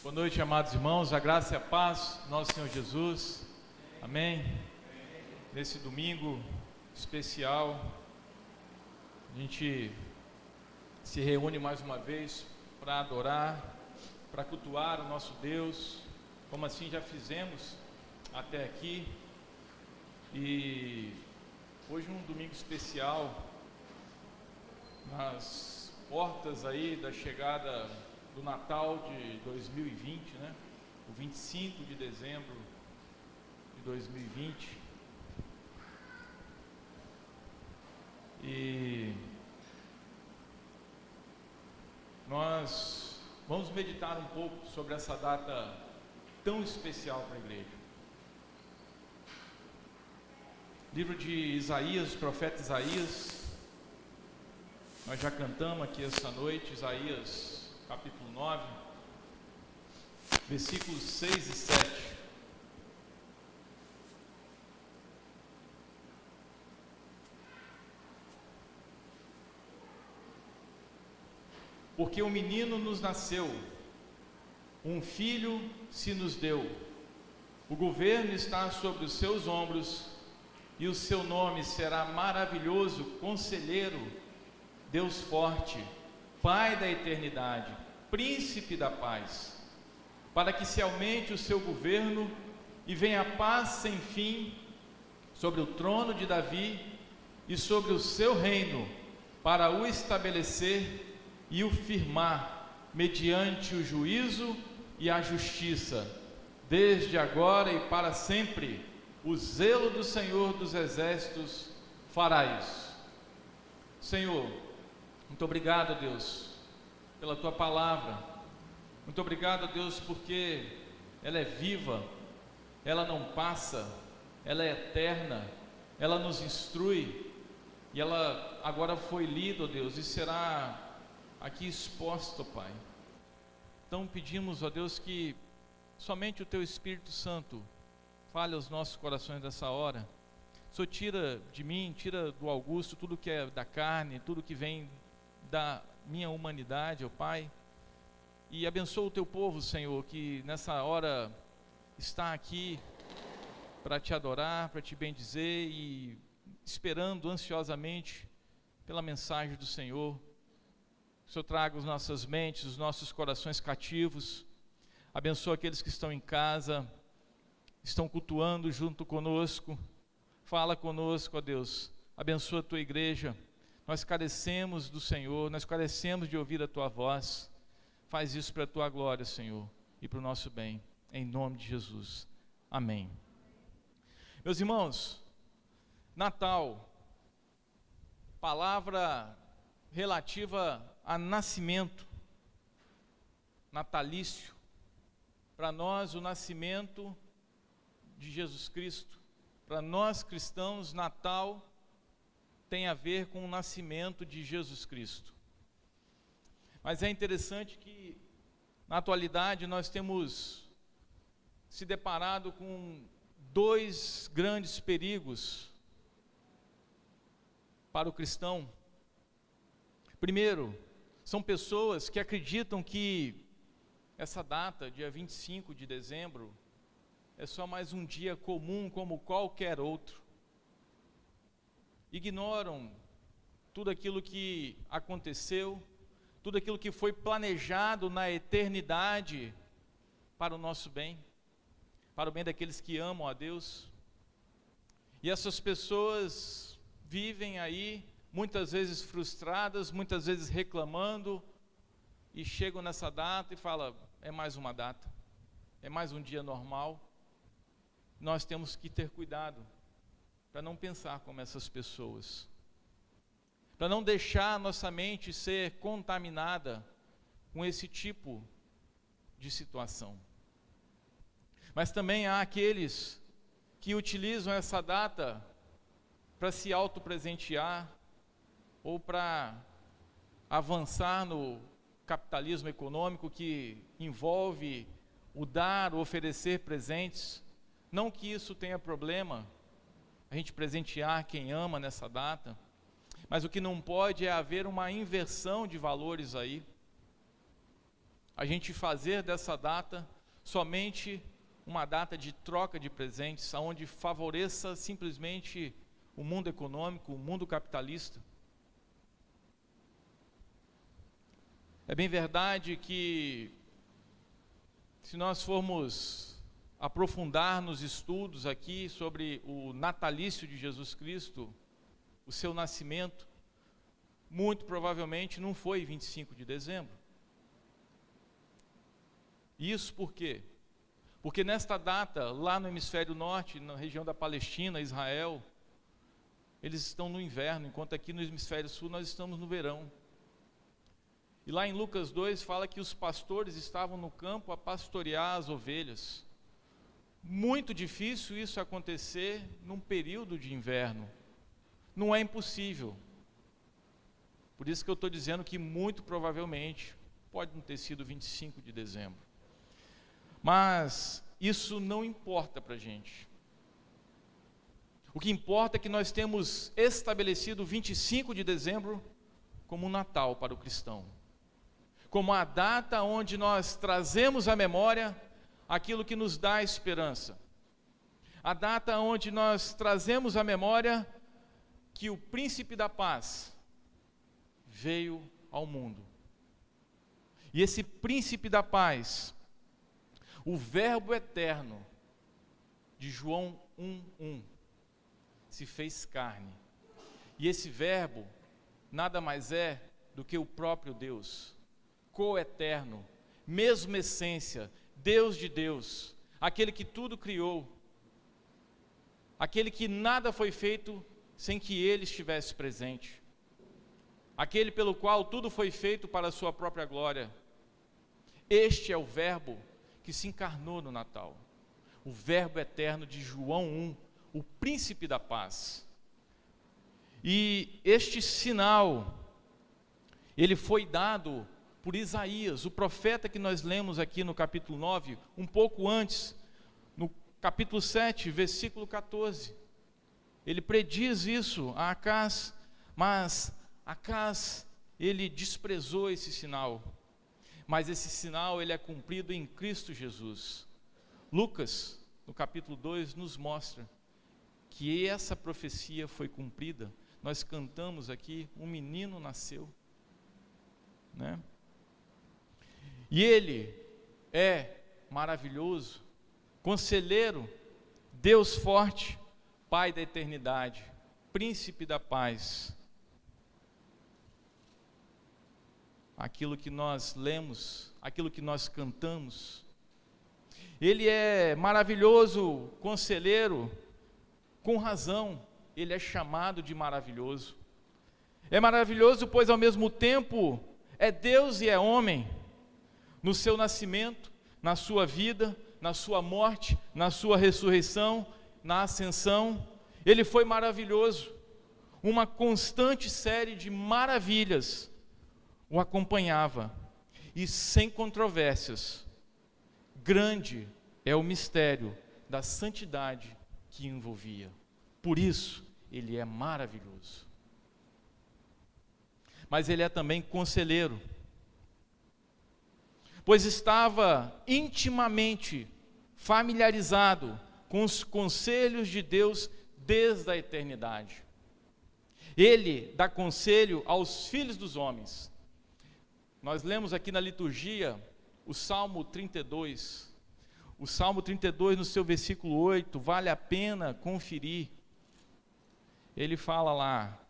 Boa noite, amados irmãos, a graça e a paz do nosso Senhor Jesus, amém? Nesse domingo especial, a gente se reúne mais uma vez para adorar, para cultuar o nosso Deus, como assim já fizemos até aqui. E hoje um domingo especial, nas portas aí da chegada do Natal de 2020, né? O 25 de dezembro de 2020. E nós vamos meditar um pouco sobre essa data tão especial para a igreja. Livro de Isaías, profeta Isaías, nós já cantamos aqui essa noite, Isaías capítulo 9, versículos 6 e 7. Porque um menino nos nasceu, um filho se nos deu, o governo está sobre os seus ombros, e o seu nome será maravilhoso, Conselheiro, Deus forte, Pai da eternidade, Príncipe da paz, para que se aumente o seu governo e venha a paz sem fim sobre o trono de Davi e sobre o seu reino, para o estabelecer e o firmar mediante o juízo e a justiça, desde agora e para sempre. O zelo do Senhor dos exércitos fará isso. Senhor, muito obrigado, Deus, pela Tua palavra. Muito obrigado, Deus, porque ela é viva, ela não passa, ela é eterna, ela nos instrui, e ela agora foi lida, Deus, e será aqui exposta, Pai. Então pedimos, ó Deus, que somente o Teu Espírito Santo fale aos nossos corações dessa hora. O Senhor tira de mim, tira do Augusto tudo que é da carne, tudo que vem da minha humanidade, ó Pai, e abençoa o Teu povo, Senhor, que nessa hora está aqui para Te adorar, para Te bendizer e esperando ansiosamente pela mensagem do Senhor. Que o Senhor traga as nossas mentes, os nossos corações cativos. Abençoa aqueles que estão em casa, estão cultuando junto conosco. Fala conosco, ó Deus, abençoa a Tua igreja. Nós carecemos do Senhor, nós carecemos de ouvir a Tua voz. Faz isso para a Tua glória, Senhor, e para o nosso bem, em nome de Jesus, amém. Meus irmãos, Natal, palavra relativa a nascimento, natalício. Para nós, o nascimento de Jesus Cristo, para nós cristãos, Natal tem a ver com o nascimento de Jesus Cristo. Mas é interessante que na atualidade nós temos se deparado com dois grandes perigos para o cristão. Primeiro, são pessoas que acreditam que essa data, dia 25 de dezembro, é só mais um dia comum como qualquer outro. Ignoram tudo aquilo que aconteceu, tudo aquilo que foi planejado na eternidade para o nosso bem, para o bem daqueles que amam a Deus. E essas pessoas vivem aí, muitas vezes frustradas, muitas vezes reclamando, e chegam nessa data e falam: é mais uma data, é mais um dia normal. Nós temos que ter cuidado para não pensar como essas pessoas, para não deixar nossa mente ser contaminada com esse tipo de situação. Mas também há aqueles que utilizam essa data para se autopresentear ou para avançar no capitalismo econômico que envolve o dar, o oferecer presentes. Não que isso tenha problema, a gente presentear quem ama nessa data, mas o que não pode é haver uma inversão de valores aí. a gente fazer dessa data somente uma data de troca de presentes, onde favoreça simplesmente o mundo econômico, o mundo capitalista. É bem verdade que, se nós formos aprofundar nos estudos aqui sobre o natalício de Jesus Cristo, o seu nascimento, muito provavelmente não foi 25 de dezembro. Isso por quê? Porque nesta data, lá no hemisfério norte, na região da Palestina, Israel, eles estão no inverno, enquanto aqui no hemisfério sul nós estamos no verão. E lá em Lucas 2 fala que os pastores estavam no campo a pastorear as ovelhas. Muito difícil isso acontecer num período de inverno. Não é impossível. Por isso que eu estou dizendo que muito provavelmente pode não ter sido 25 de dezembro. Mas isso não importa para a gente. O que importa é que nós temos estabelecido 25 de dezembro como um Natal para o cristão. Como a data onde nós trazemos à memória aquilo que nos dá esperança. A data onde nós trazemos à memória que o príncipe da paz veio ao mundo. E esse príncipe da paz, o Verbo eterno, de João 1:1, se fez carne. E esse Verbo nada mais é do que o próprio Deus, coeterno, mesma essência, Deus de Deus, aquele que tudo criou, aquele que nada foi feito sem que Ele estivesse presente, aquele pelo qual tudo foi feito para a sua própria glória. Este é o Verbo que se encarnou no Natal, o Verbo eterno de João 1, o príncipe da paz. E este sinal, ele foi dado por Isaías, o profeta que nós lemos aqui no capítulo 9, um pouco antes, no capítulo 7, versículo 14. Ele prediz isso a Acaz, mas Acaz, ele desprezou esse sinal. Mas esse sinal, ele é cumprido em Cristo Jesus. Lucas, no capítulo 2, nos mostra que essa profecia foi cumprida. Nós cantamos aqui, um menino nasceu, né? E ele é maravilhoso, conselheiro, Deus forte, Pai da eternidade, príncipe da paz. Aquilo que nós lemos, aquilo que nós cantamos. Ele é maravilhoso, conselheiro, com razão, ele é chamado de maravilhoso. É maravilhoso, pois ao mesmo tempo é Deus e é homem. No seu nascimento, na sua vida, na sua morte, na sua ressurreição, na ascensão, ele foi maravilhoso. Uma constante série de maravilhas o acompanhava, e sem controvérsias. Grande é o mistério da santidade que envolvia. Por isso, ele é maravilhoso. Mas ele é também conselheiro, pois estava intimamente familiarizado com os conselhos de Deus desde a eternidade. Ele dá conselho aos filhos dos homens. Nós lemos aqui na liturgia o Salmo 32. O Salmo 32, no seu versículo 8, vale a pena conferir. Ele fala lá: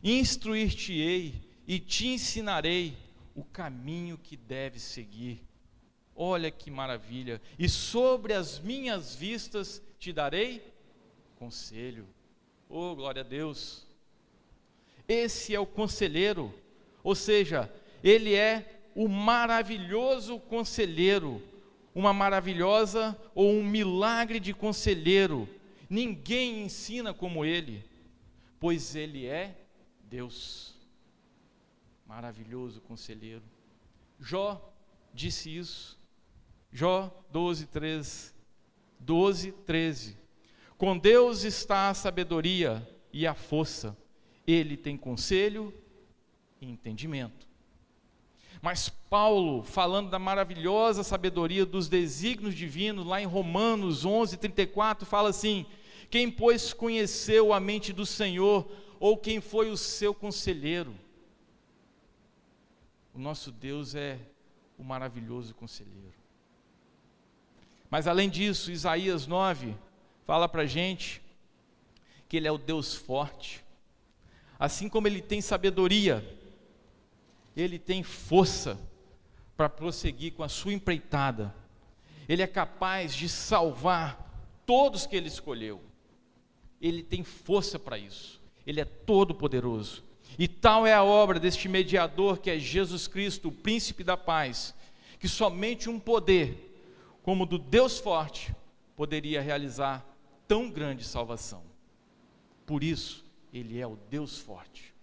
instruir-te-ei e te ensinarei o caminho que deves seguir. Olha que maravilha! E sobre as minhas vistas te darei conselho. Oh, glória a Deus! Esse é o conselheiro, ou seja, ele é o maravilhoso conselheiro, uma maravilhosa ou um milagre de conselheiro. Ninguém ensina como ele, pois ele é Deus. Maravilhoso conselheiro. Jó disse isso. Jó 12:13. Com Deus está a sabedoria e a força. Ele tem conselho e entendimento. Mas Paulo, falando da maravilhosa sabedoria dos desígnios divinos, lá em Romanos 11:34, fala assim: quem, pois, conheceu a mente do Senhor, ou quem foi o seu conselheiro? O nosso Deus é o maravilhoso conselheiro. Mas além disso, Isaías 9 fala para a gente que Ele é o Deus forte. Assim como Ele tem sabedoria, Ele tem força para prosseguir com a sua empreitada. Ele é capaz de salvar todos que Ele escolheu. Ele tem força para isso. Ele é todo poderoso. E tal é a obra deste mediador que é Jesus Cristo, o príncipe da paz, que somente um poder como o do Deus forte poderia realizar tão grande salvação. Por isso, Ele é o Deus forte.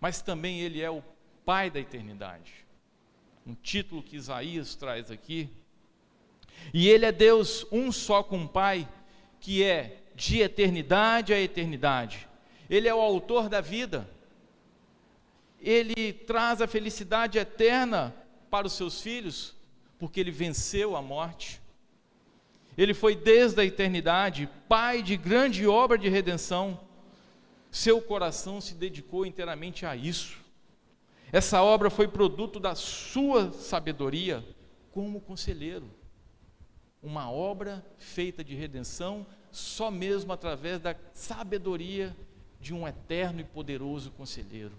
Mas também Ele é o Pai da eternidade. Um título que Isaías traz aqui. E Ele é Deus um só com o Pai, que é de eternidade a eternidade. Ele é o autor da vida. Ele traz a felicidade eterna para os seus filhos, porque Ele venceu a morte. Ele foi desde a eternidade Pai de grande obra de redenção. Seu coração se dedicou inteiramente a isso. Essa obra foi produto da sua sabedoria como conselheiro. Uma obra feita de redenção só mesmo através da sabedoria de um eterno e poderoso conselheiro.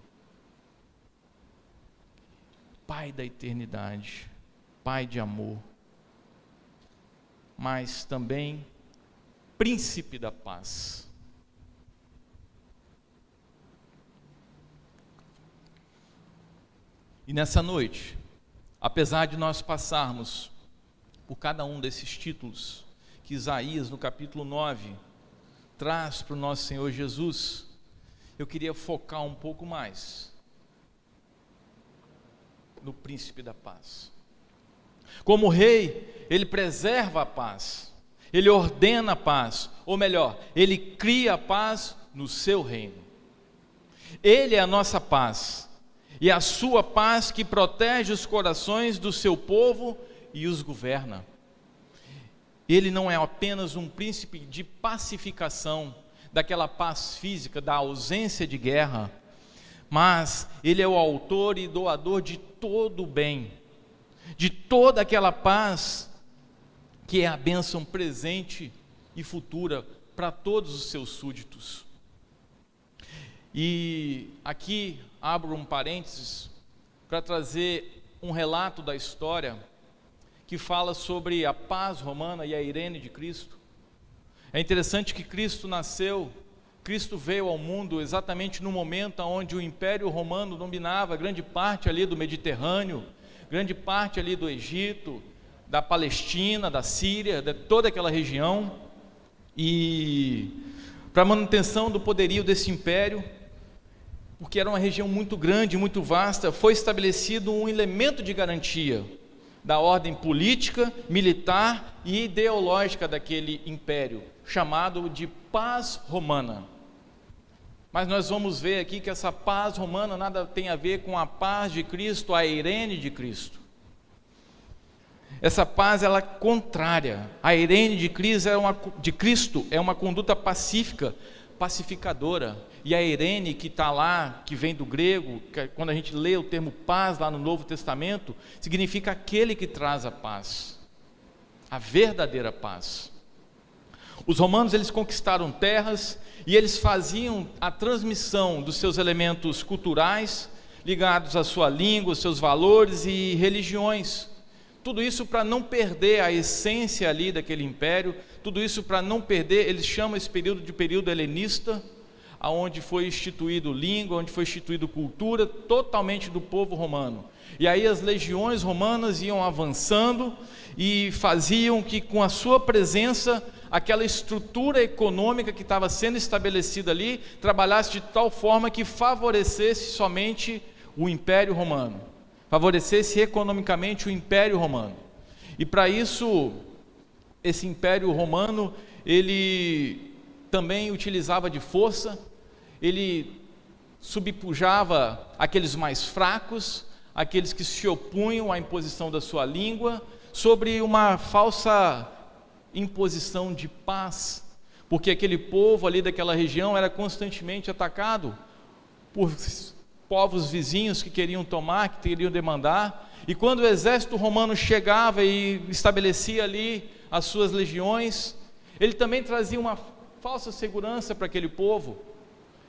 Pai da eternidade, Pai de amor, mas também Príncipe da paz. E nessa noite, apesar de nós passarmos por cada um desses títulos que Isaías no capítulo 9 traz para o nosso Senhor Jesus, eu queria focar um pouco mais no príncipe da paz. Como rei, ele preserva a paz, ele ordena a paz, ou melhor, ele cria a paz no seu reino. Ele é a nossa paz, e a sua paz que protege os corações do seu povo e os governa. Ele não é apenas um príncipe de pacificação, daquela paz física, da ausência de guerra, mas Ele é o autor e doador de todo o bem, de toda aquela paz que é a bênção presente e futura para todos os seus súditos. E aqui abro um parênteses para trazer um relato da história que fala sobre a paz romana e a Irene de Cristo. É interessante que Cristo nasceu, Cristo veio ao mundo exatamente no momento onde o Império Romano dominava grande parte ali do Mediterrâneo, grande parte ali do Egito, da Palestina, da Síria, de toda aquela região. E para a manutenção do poderio desse império, porque era uma região muito grande, muito vasta, foi estabelecido um elemento de garantia da ordem política, militar e ideológica daquele império, chamado de paz romana. Mas nós vamos ver aqui que essa paz romana nada tem a ver com a paz de Cristo, a Irene de Cristo. Essa paz, ela é contrária. A Irene de Cristo é uma conduta pacífica, pacificadora. E a Irene que está lá, que vem do grego, quando a gente lê o termo paz lá no Novo Testamento, significa aquele que traz a paz, a verdadeira paz. Os romanos, eles conquistaram terras e eles faziam a transmissão dos seus elementos culturais, ligados à sua língua, aos seus valores e religiões. Tudo isso para não perder a essência ali daquele império, tudo isso para não perder, eles chamam esse período de período helenista, onde foi instituído língua, onde foi instituído cultura totalmente do povo romano. E aí as legiões romanas iam avançando e faziam que com a sua presença, aquela estrutura econômica que estava sendo estabelecida ali, trabalhasse de tal forma que favorecesse somente o Império Romano, favorecesse economicamente o Império Romano. E para isso, esse Império Romano, ele também utilizava de força, ele subpujava aqueles mais fracos, aqueles que se opunham à imposição da sua língua, sobre uma falsa imposição de paz, porque aquele povo ali daquela região era constantemente atacado por povos vizinhos que queriam tomar, que queriam demandar, e quando o exército romano chegava e estabelecia ali as suas legiões, ele também trazia uma falsa segurança para aquele povo.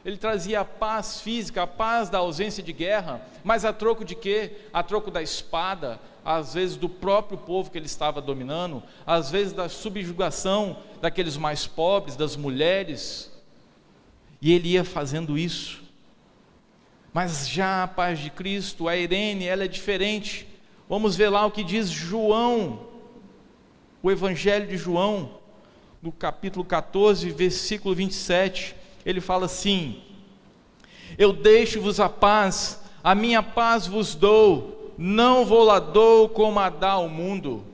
Ele trazia a paz física, a paz da ausência de guerra, mas a troco de quê? A troco da espada, às vezes do próprio povo que ele estava dominando, às vezes da subjugação daqueles mais pobres, das mulheres, e ele ia fazendo isso. Mas já a paz de Cristo, a Irene, ela é diferente. Vamos ver lá o que diz João, o Evangelho de João, no capítulo 14, versículo 27, ele fala assim: eu deixo-vos a paz, a minha paz vos dou, não vou lá dou como a dá ao mundo.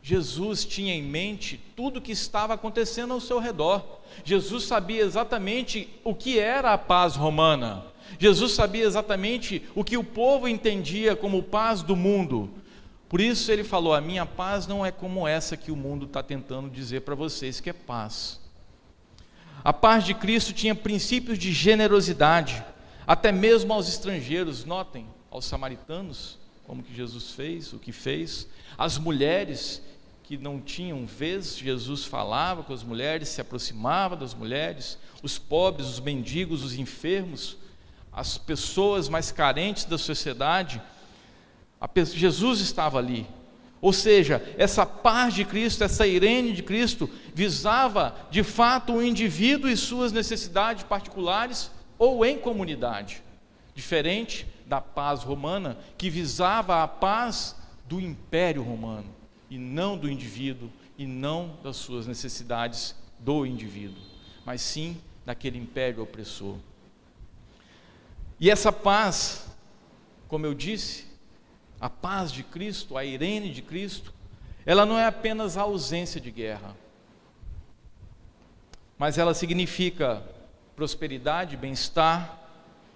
Jesus tinha em mente tudo o que estava acontecendo ao seu redor. Jesus sabia exatamente o que era a paz romana. Jesus sabia exatamente o que o povo entendia como paz do mundo. Por isso ele falou: a minha paz não é como essa que o mundo está tentando dizer para vocês que é paz. A paz de Cristo tinha princípios de generosidade, até mesmo aos estrangeiros. Notem, aos samaritanos, como que Jesus fez, o que fez. As mulheres que não tinham vez, Jesus falava com as mulheres, se aproximava das mulheres. Os pobres, os mendigos, os enfermos, as pessoas mais carentes da sociedade, Jesus estava ali. Ou seja, essa paz de Cristo, essa Irene de Cristo, visava de fato o indivíduo e suas necessidades particulares ou em comunidade, diferente da paz romana, que visava a paz do império romano, e não do indivíduo, e não das suas necessidades do indivíduo, mas sim daquele império opressor. E essa paz, como eu disse, a paz de Cristo, a Irene de Cristo, ela não é apenas a ausência de guerra, mas ela significa prosperidade, bem-estar,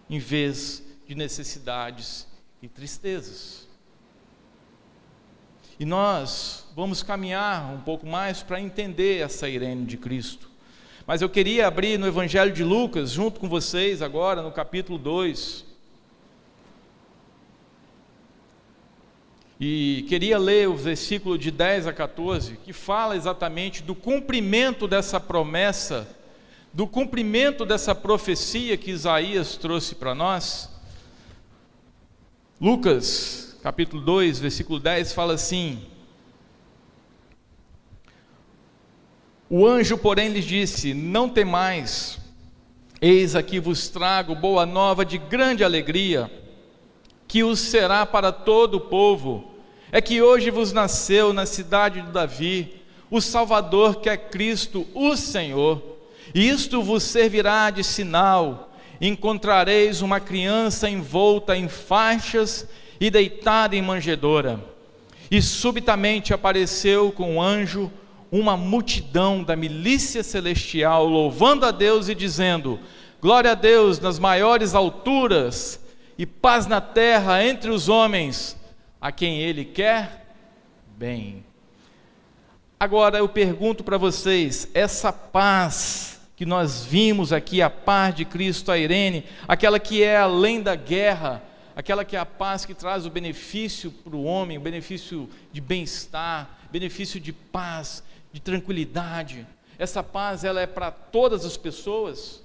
em vez de necessidades e tristezas. E nós vamos caminhar um pouco mais para entender essa Irene de Cristo. Mas eu queria abrir no Evangelho de Lucas, junto com vocês agora, no capítulo 2. E queria ler o versículo de 10 a 14, que fala exatamente do cumprimento dessa promessa, do cumprimento dessa profecia que Isaías trouxe para nós. Lucas, capítulo 2, versículo 10, fala assim: o anjo, porém, lhes disse: não temais, eis aqui vos trago boa nova de grande alegria, que os será para todo o povo. É que hoje vos nasceu na cidade de Davi o Salvador, que é Cristo, o Senhor. Isto vos servirá de sinal: encontrareis uma criança envolta em faixas e deitada em manjedoura. E subitamente apareceu com o anjo uma multidão da milícia celestial, louvando a Deus e dizendo: glória a Deus nas maiores alturas, e paz na terra entre os homens, a quem Ele quer bem. Agora eu pergunto para vocês, essa paz que nós vimos aqui, a paz de Cristo, a Irene, aquela que é além da guerra, aquela que é a paz que traz o benefício para o homem, o benefício de bem-estar, benefício de paz, de tranquilidade, essa paz ela é para todas as pessoas,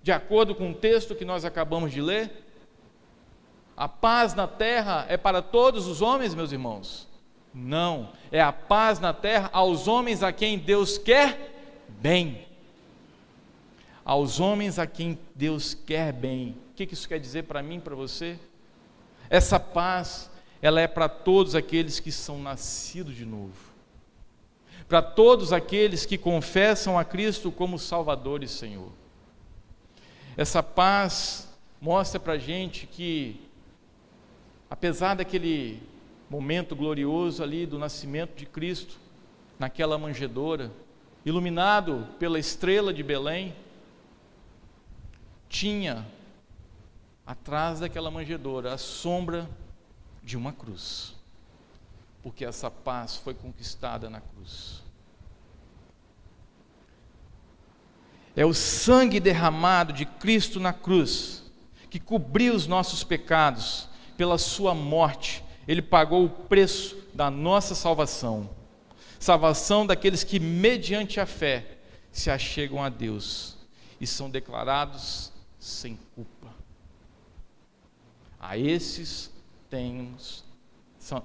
de acordo com o texto que nós acabamos de ler? A paz na terra é para todos os homens, meus irmãos? Não, é a paz na terra aos homens a quem Deus quer bem. Aos homens a quem Deus quer bem. O que isso quer dizer para mim, para você? Essa paz, ela é para todos aqueles que são nascidos de novo, para todos aqueles que confessam a Cristo como Salvador e Senhor. Essa paz mostra para a gente que, apesar daquele momento glorioso ali do nascimento de Cristo, naquela manjedoura, iluminado pela estrela de Belém, tinha atrás daquela manjedoura a sombra de uma cruz, porque essa paz foi conquistada na cruz. É o sangue derramado de Cristo na cruz que cobriu os nossos pecados. Pela sua morte, Ele pagou o preço da nossa salvação. Salvação daqueles que, mediante a fé, se achegam a Deus e são declarados sem culpa. A esses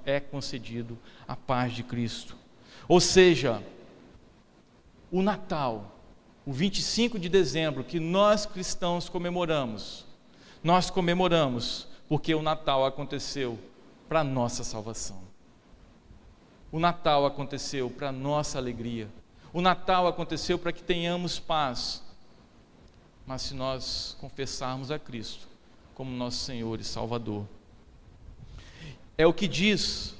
é concedido a paz de Cristo. Ou seja, o Natal, o 25 de dezembro, que nós cristãos comemoramos porque o Natal aconteceu para a nossa salvação. O Natal aconteceu para a nossa alegria. O Natal aconteceu para que tenhamos paz. Mas se nós confessarmos a Cristo como nosso Senhor e Salvador. É o que diz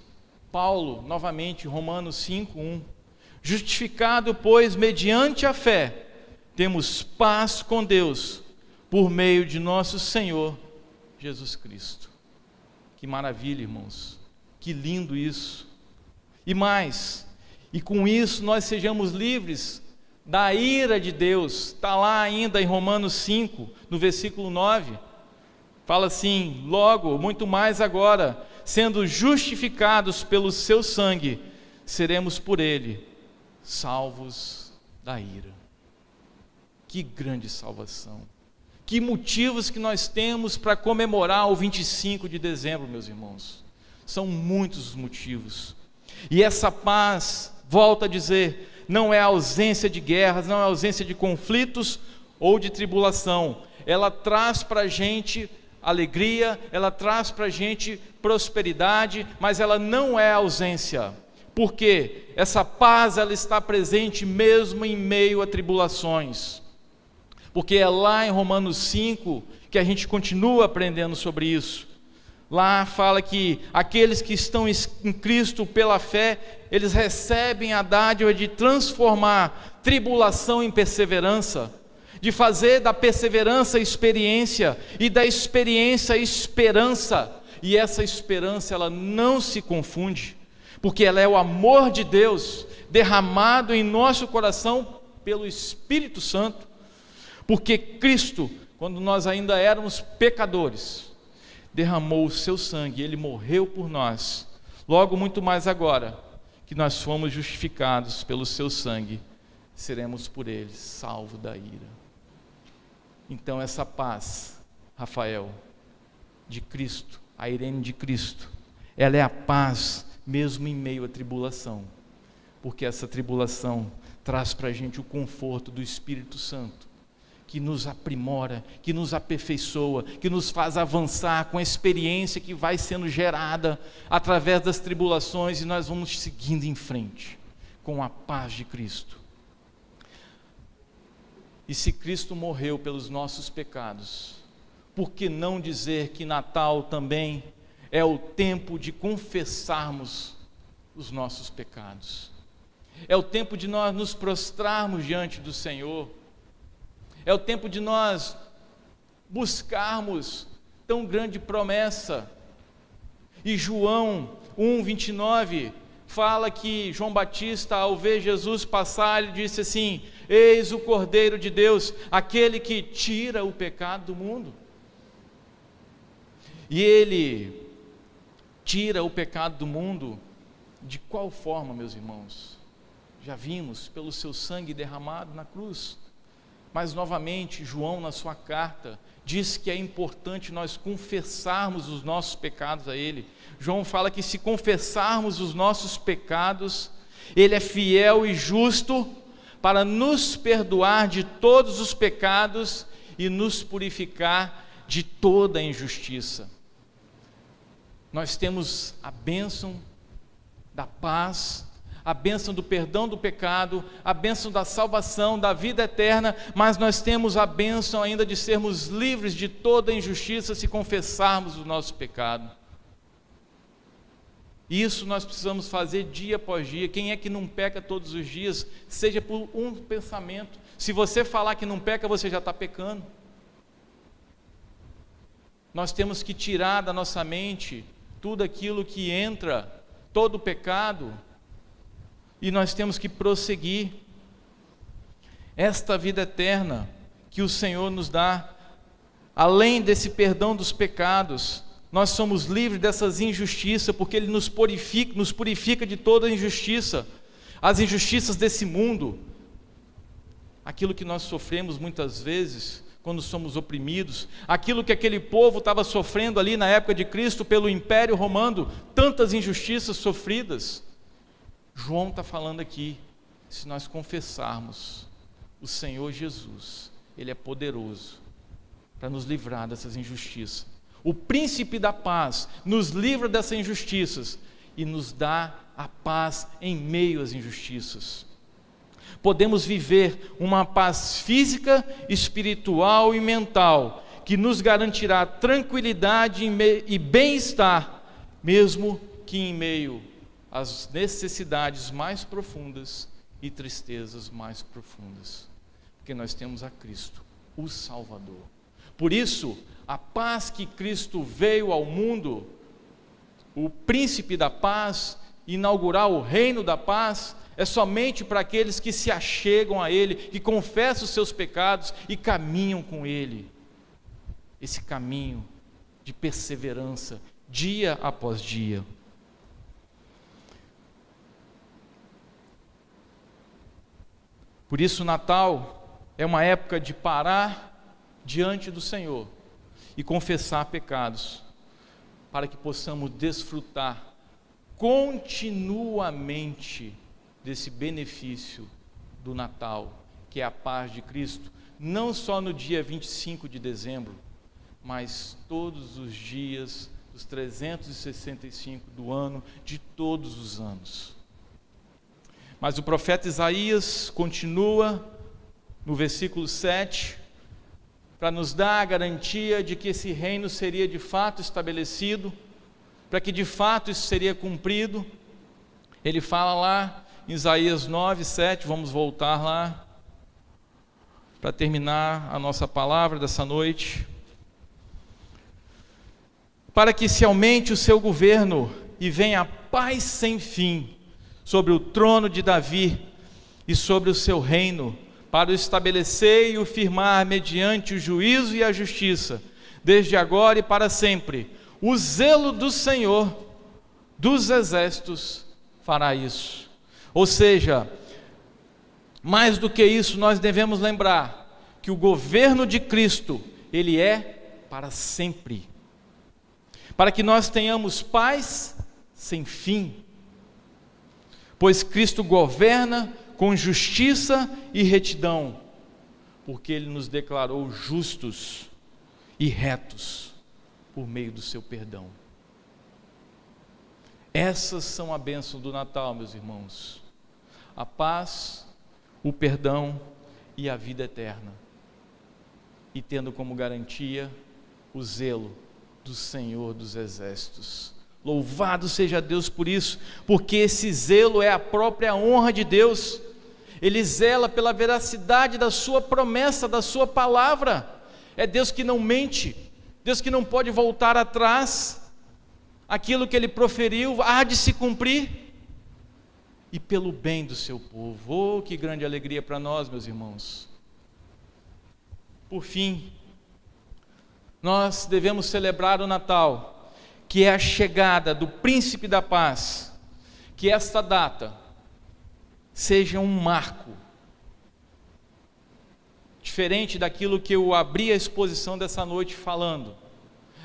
Paulo, novamente, Romanos 5:1. Justificado, pois, mediante a fé, temos paz com Deus, por meio de nosso Senhor Jesus Cristo. Que maravilha, irmãos, que lindo isso. E mais, e com isso nós sejamos livres da ira de Deus. Está lá ainda em Romanos 5, no versículo 9, fala assim: logo, muito mais agora, sendo justificados pelo seu sangue, seremos por ele salvos da ira. Que grande salvação! Que motivos que nós temos para comemorar o 25 de dezembro, meus irmãos. São muitos os motivos. E essa paz, volto a dizer, não é a ausência de guerras, não é a ausência de conflitos ou de tribulação. Ela traz para a gente alegria, ela traz para a gente prosperidade, mas ela não é ausência. Por quê? Essa paz, ela está presente mesmo em meio a tribulações. Porque é lá em Romanos 5 que a gente continua aprendendo sobre isso. Lá fala que aqueles que estão em Cristo pela fé, eles recebem a dádiva de transformar tribulação em perseverança, de fazer da perseverança experiência e da experiência esperança. E essa esperança, ela não se confunde, porque ela é o amor de Deus derramado em nosso coração pelo Espírito Santo. Porque Cristo, quando nós ainda éramos pecadores, derramou o seu sangue, Ele morreu por nós. Logo, muito mais agora, que nós fomos justificados pelo seu sangue, seremos por Ele salvos da ira. Então essa paz, Rafael, de Cristo, a Irene de Cristo, ela é a paz mesmo em meio à tribulação, porque essa tribulação traz para a gente o conforto do Espírito Santo, que nos aprimora, que nos aperfeiçoa, que nos faz avançar com a experiência que vai sendo gerada através das tribulações, e nós vamos seguindo em frente com a paz de Cristo. E se Cristo morreu pelos nossos pecados, por que não dizer que Natal também é o tempo de confessarmos os nossos pecados? É o tempo de nós nos prostrarmos diante do Senhor. É o tempo de nós buscarmos tão grande promessa. E João 1:29 fala que João Batista, ao ver Jesus passar, ele disse assim: eis o Cordeiro de Deus, aquele que tira o pecado do mundo. E ele tira o pecado do mundo de qual forma, meus irmãos? Já vimos, pelo seu sangue derramado na cruz. Mas novamente, João, na sua carta, diz que é importante nós confessarmos os nossos pecados a Ele. João fala que se confessarmos os nossos pecados, Ele é fiel e justo para nos perdoar de todos os pecados e nos purificar de toda a injustiça. Nós temos a bênção da paz, a bênção do perdão do pecado, a bênção da salvação, da vida eterna, mas nós temos a bênção ainda de sermos livres de toda injustiça se confessarmos o nosso pecado. Isso nós precisamos fazer dia após dia. Quem é que não peca todos os dias, seja por um pensamento? Se você falar que não peca, você já está pecando. Nós temos que tirar da nossa mente tudo aquilo que entra, todo o pecado, e nós temos que prosseguir. Esta vida eterna que o Senhor nos dá, além desse perdão dos pecados, nós somos livres dessas injustiças, porque Ele nos purifica de toda injustiça, as injustiças desse mundo, aquilo que nós sofremos muitas vezes, quando somos oprimidos, aquilo que aquele povo estava sofrendo ali na época de Cristo, pelo Império Romano, tantas injustiças sofridas. João está falando aqui, se nós confessarmos o Senhor Jesus, Ele é poderoso para nos livrar dessas injustiças. O príncipe da paz nos livra dessas injustiças e nos dá a paz em meio às injustiças. Podemos viver uma paz física, espiritual e mental, que nos garantirá tranquilidade e bem-estar, mesmo que em meio às necessidades mais profundas e tristezas mais profundas, porque nós temos a Cristo, o Salvador. Por isso, a paz que Cristo veio ao mundo, o príncipe da paz, inaugurar o reino da paz, é somente para aqueles que se achegam a Ele, que confessam os seus pecados e caminham com Ele. Esse caminho de perseverança, dia após dia. Por isso, o Natal é uma época de parar diante do Senhor e confessar pecados, para que possamos desfrutar continuamente desse benefício do Natal, que é a paz de Cristo, não só no dia 25 de dezembro, mas todos os dias, dos 365 do ano, de todos os anos. Mas o profeta Isaías continua no versículo 7, para nos dar a garantia de que esse reino seria de fato estabelecido, para que de fato isso seria cumprido. Ele fala lá em Isaías 9, 7, vamos voltar lá, para terminar a nossa palavra dessa noite. Para que se aumente o seu governo e venha a paz sem fim sobre o trono de Davi e sobre o seu reino, para o estabelecer e o firmar mediante o juízo e a justiça, desde agora e para sempre. O zelo do Senhor dos exércitos fará isso. Ou seja, mais do que isso, nós devemos lembrar que o governo de Cristo, Ele é para sempre, para que nós tenhamos paz sem fim, pois Cristo governa com justiça e retidão, porque Ele nos declarou justos e retos por meio do seu perdão. Essas são a bênção do Natal, meus irmãos: a paz, o perdão e a vida eterna, e tendo como garantia o zelo do Senhor dos exércitos. Louvado seja Deus por isso, porque esse zelo é a própria honra de Deus. Ele zela pela veracidade da sua promessa, da sua palavra. É Deus que não mente, Deus que não pode voltar atrás. Aquilo que Ele proferiu há de se cumprir, e pelo bem do seu povo. Oh, que grande alegria para nós, meus irmãos. Por fim, nós devemos celebrar o Natal, que é a chegada do Príncipe da Paz. Que esta data seja um marco, diferente daquilo que eu abri a exposição dessa noite falando,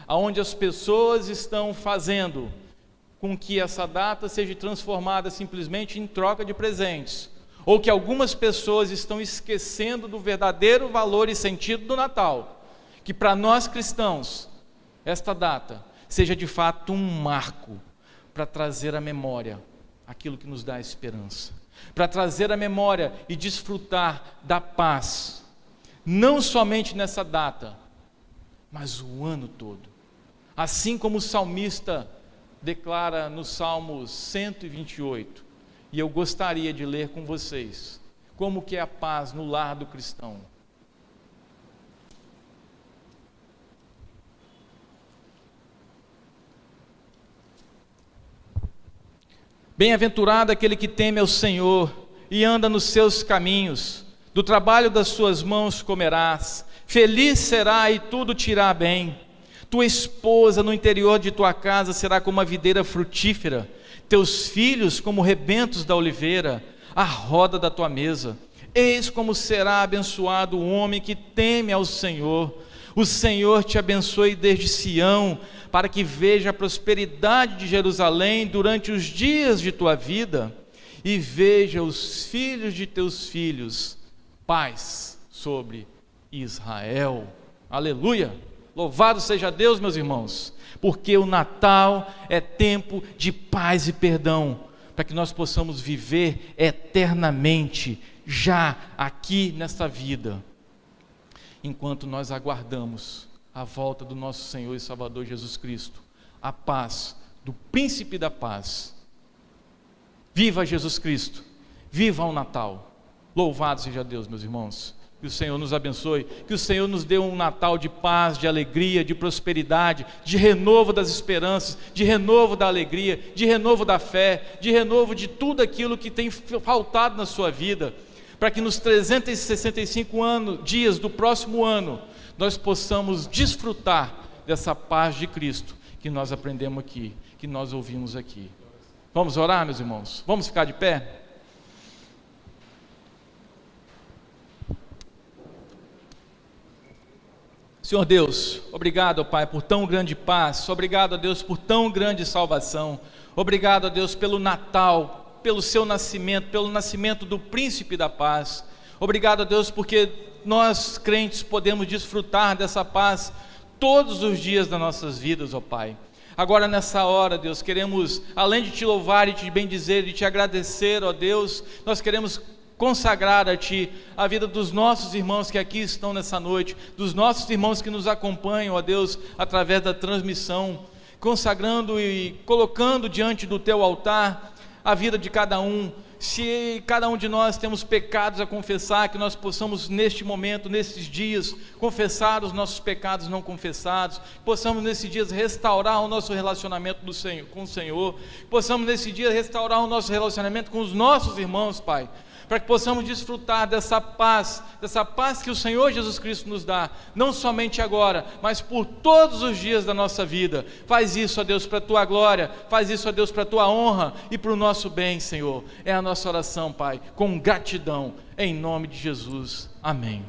aonde as pessoas estão fazendo com que essa data seja transformada simplesmente em troca de presentes, ou que algumas pessoas estão esquecendo do verdadeiro valor e sentido do Natal. Que para nós cristãos, esta data seja de fato um marco para trazer à memória aquilo que nos dá esperança, para trazer à memória e desfrutar da paz, não somente nessa data, mas o ano todo. Assim como o salmista declara no Salmo 128, e eu gostaria de ler com vocês, como que é a paz no lar do cristão. Bem-aventurado aquele que teme ao Senhor e anda nos seus caminhos. Do trabalho das suas mãos comerás. Feliz será e tudo te irá bem. Tua esposa no interior de tua casa será como uma videira frutífera. Teus filhos como rebentos da oliveira, à roda da tua mesa. Eis como será abençoado o homem que teme ao Senhor. O Senhor te abençoe desde Sião, para que veja a prosperidade de Jerusalém durante os dias de tua vida, e veja os filhos de teus filhos, paz sobre Israel. Aleluia! Louvado seja Deus, meus irmãos, porque o Natal é tempo de paz e perdão, para que nós possamos viver eternamente, já aqui nesta vida, enquanto nós aguardamos a volta do nosso Senhor e Salvador Jesus Cristo, a paz do Príncipe da Paz. Viva Jesus Cristo, viva o Natal. Louvado seja Deus, meus irmãos. Que o Senhor nos abençoe, que o Senhor nos dê um Natal de paz, de alegria, de prosperidade, de renovo das esperanças, de renovo da alegria, de renovo da fé, de renovo de tudo aquilo que tem faltado na sua vida, para que nos 365 dias do próximo ano, nós possamos desfrutar dessa paz de Cristo, que nós aprendemos aqui, que nós ouvimos aqui. Vamos orar, meus irmãos? Vamos ficar de pé? Senhor Deus, obrigado, Pai, por tão grande paz, obrigado, Deus, por tão grande salvação, obrigado, Deus, pelo Natal, pelo seu nascimento, pelo nascimento do Príncipe da Paz, obrigado, Deus, porque nós, crentes, podemos desfrutar dessa paz todos os dias das nossas vidas, ó Pai. Agora nessa hora, Deus, queremos, além de te louvar e te bendizer e te agradecer, ó Deus, nós queremos consagrar a Ti a vida dos nossos irmãos que aqui estão nessa noite, dos nossos irmãos que nos acompanham, ó Deus, através da transmissão, consagrando e colocando diante do Teu altar a vida de cada um. Se cada um de nós temos pecados a confessar, que nós possamos neste momento, nesses dias, confessar os nossos pecados não confessados, possamos nesses dias restaurar o nosso relacionamento com o Senhor, possamos nesse dia restaurar o nosso relacionamento com os nossos irmãos, Pai, para que possamos desfrutar dessa paz que o Senhor Jesus Cristo nos dá, não somente agora, mas por todos os dias da nossa vida. Faz isso, ó Deus, para a Tua glória, faz isso, ó Deus, para a Tua honra e para o nosso bem, Senhor. É a nossa oração, Pai, com gratidão, em nome de Jesus. Amém.